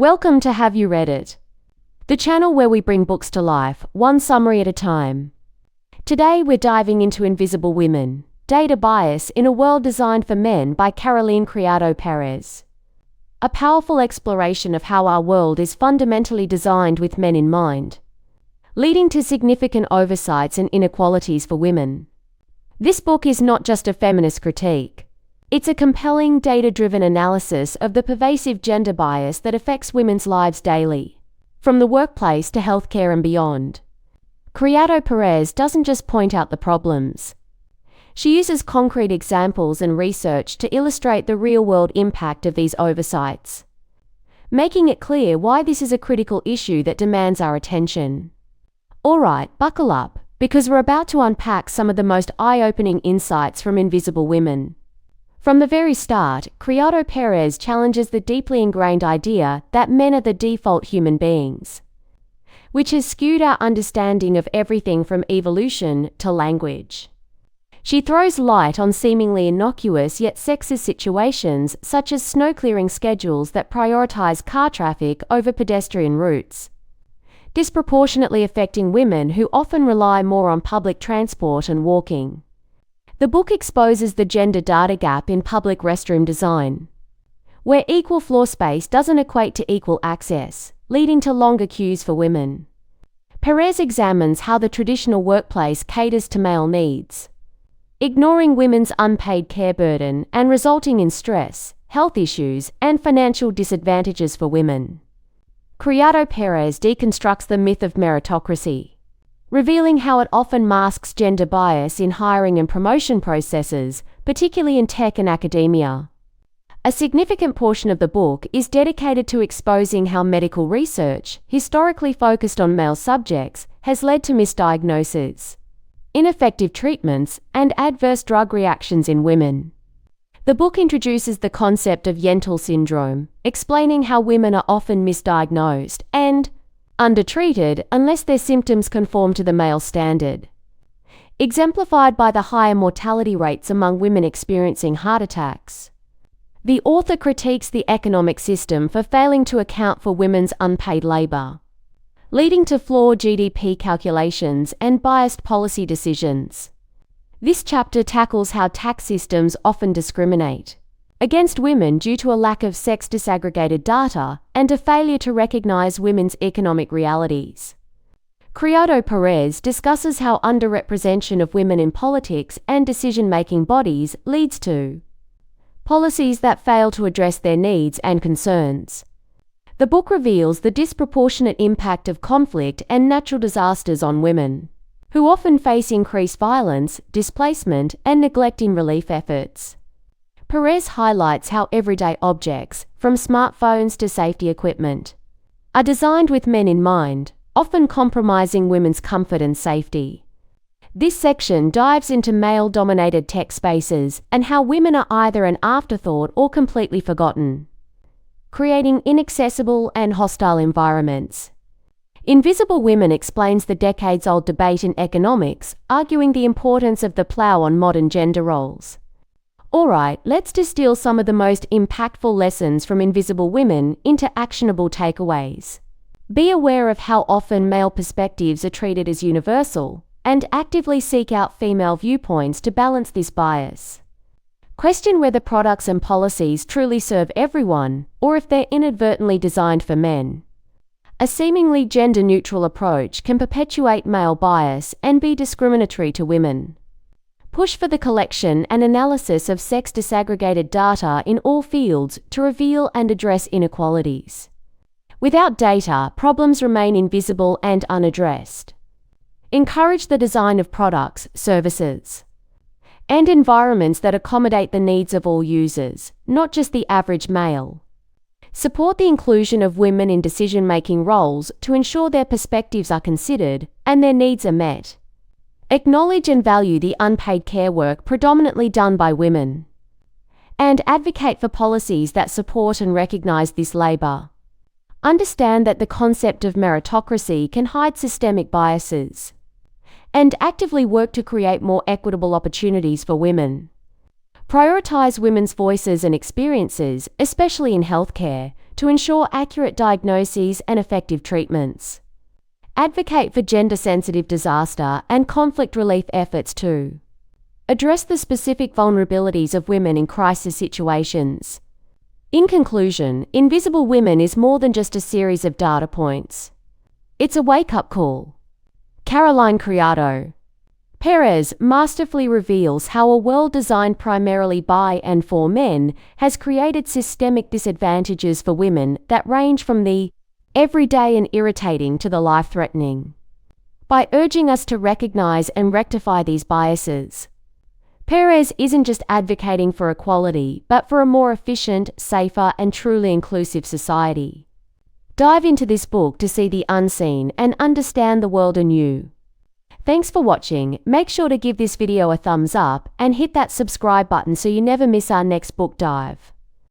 Welcome to Have You Read It? The channel where we bring books to life, one summary at a time. Today we're diving into Invisible Women, Data Bias in a World Designed for Men by Caroline Criado Perez. A powerful exploration of how our world is fundamentally designed with men in mind, leading to significant oversights and inequalities for women. This book is not just a feminist critique. It's a compelling, data-driven analysis of the pervasive gender bias that affects women's lives daily, from the workplace to healthcare and beyond. Criado Perez doesn't just point out the problems. She uses concrete examples and research to illustrate the real-world impact of these oversights, making it clear why this is a critical issue that demands our attention. Alright, buckle up, because we're about to unpack some of the most eye-opening insights from Invisible Women. From the very start, Criado Perez challenges the deeply ingrained idea that men are the default human beings, which has skewed our understanding of everything from evolution to language. She throws light on seemingly innocuous yet sexist situations such as snow-clearing schedules that prioritize car traffic over pedestrian routes, disproportionately affecting women who often rely more on public transport and walking. The book exposes the gender data gap in public restroom design, where equal floor space doesn't equate to equal access, leading to longer queues for women. Perez examines how the traditional workplace caters to male needs, ignoring women's unpaid care burden and resulting in stress, health issues, and financial disadvantages for women. Criado Perez deconstructs the myth of meritocracy, revealing how it often masks gender bias in hiring and promotion processes, particularly in tech and academia. A significant portion of the book is dedicated to exposing how medical research, historically focused on male subjects, has led to misdiagnoses, ineffective treatments, and adverse drug reactions in women. The book introduces the concept of Yentl syndrome, explaining how women are often misdiagnosed and undertreated unless their symptoms conform to the male standard, exemplified by the higher mortality rates among women experiencing heart attacks. The author critiques the economic system for failing to account for women's unpaid labor, leading to flawed GDP calculations and biased policy decisions. This chapter tackles how tax systems often discriminate against women due to a lack of sex disaggregated data and a failure to recognize women's economic realities. Criado Perez discusses how underrepresentation of women in politics and decision-making bodies leads to policies that fail to address their needs and concerns. The book reveals the disproportionate impact of conflict and natural disasters on women, who often face increased violence, displacement, and neglect in relief efforts. Perez highlights how everyday objects, from smartphones to safety equipment, are designed with men in mind, often compromising women's comfort and safety. This section dives into male-dominated tech spaces and how women are either an afterthought or completely forgotten, creating inaccessible and hostile environments. Invisible Women explains the decades-old debate in economics, arguing the importance of the plow on modern gender roles. Alright, let's distill some of the most impactful lessons from Invisible Women into actionable takeaways. Be aware of how often male perspectives are treated as universal, and actively seek out female viewpoints to balance this bias. Question whether products and policies truly serve everyone, or if they're inadvertently designed for men. A seemingly gender-neutral approach can perpetuate male bias and be discriminatory to women. Push for the collection and analysis of sex disaggregated data in all fields to reveal and address inequalities. Without data, problems remain invisible and unaddressed. Encourage the design of products, services, and environments that accommodate the needs of all users, not just the average male. Support the inclusion of women in decision-making roles to ensure their perspectives are considered and their needs are met. Acknowledge and value the unpaid care work predominantly done by women, and advocate for policies that support and recognize this labor. Understand that the concept of meritocracy can hide systemic biases, and actively work to create more equitable opportunities for women. Prioritize women's voices and experiences, especially in healthcare, to ensure accurate diagnoses and effective treatments. Advocate for gender-sensitive disaster and conflict relief efforts too. Address the specific vulnerabilities of women in crisis situations. In conclusion, Invisible Women is more than just a series of data points. It's a wake-up call. Caroline Criado Perez masterfully reveals how a world designed primarily by and for men has created systemic disadvantages for women that range from the everyday and irritating to the life-threatening. By urging us to recognize and rectify these biases, Perez isn't just advocating for equality, but for a more efficient, safer, and truly inclusive society. Dive into this book to see the unseen and understand the world anew. Thanks for watching. Make sure to give this video a thumbs up and hit that subscribe button so you never miss our next book dive.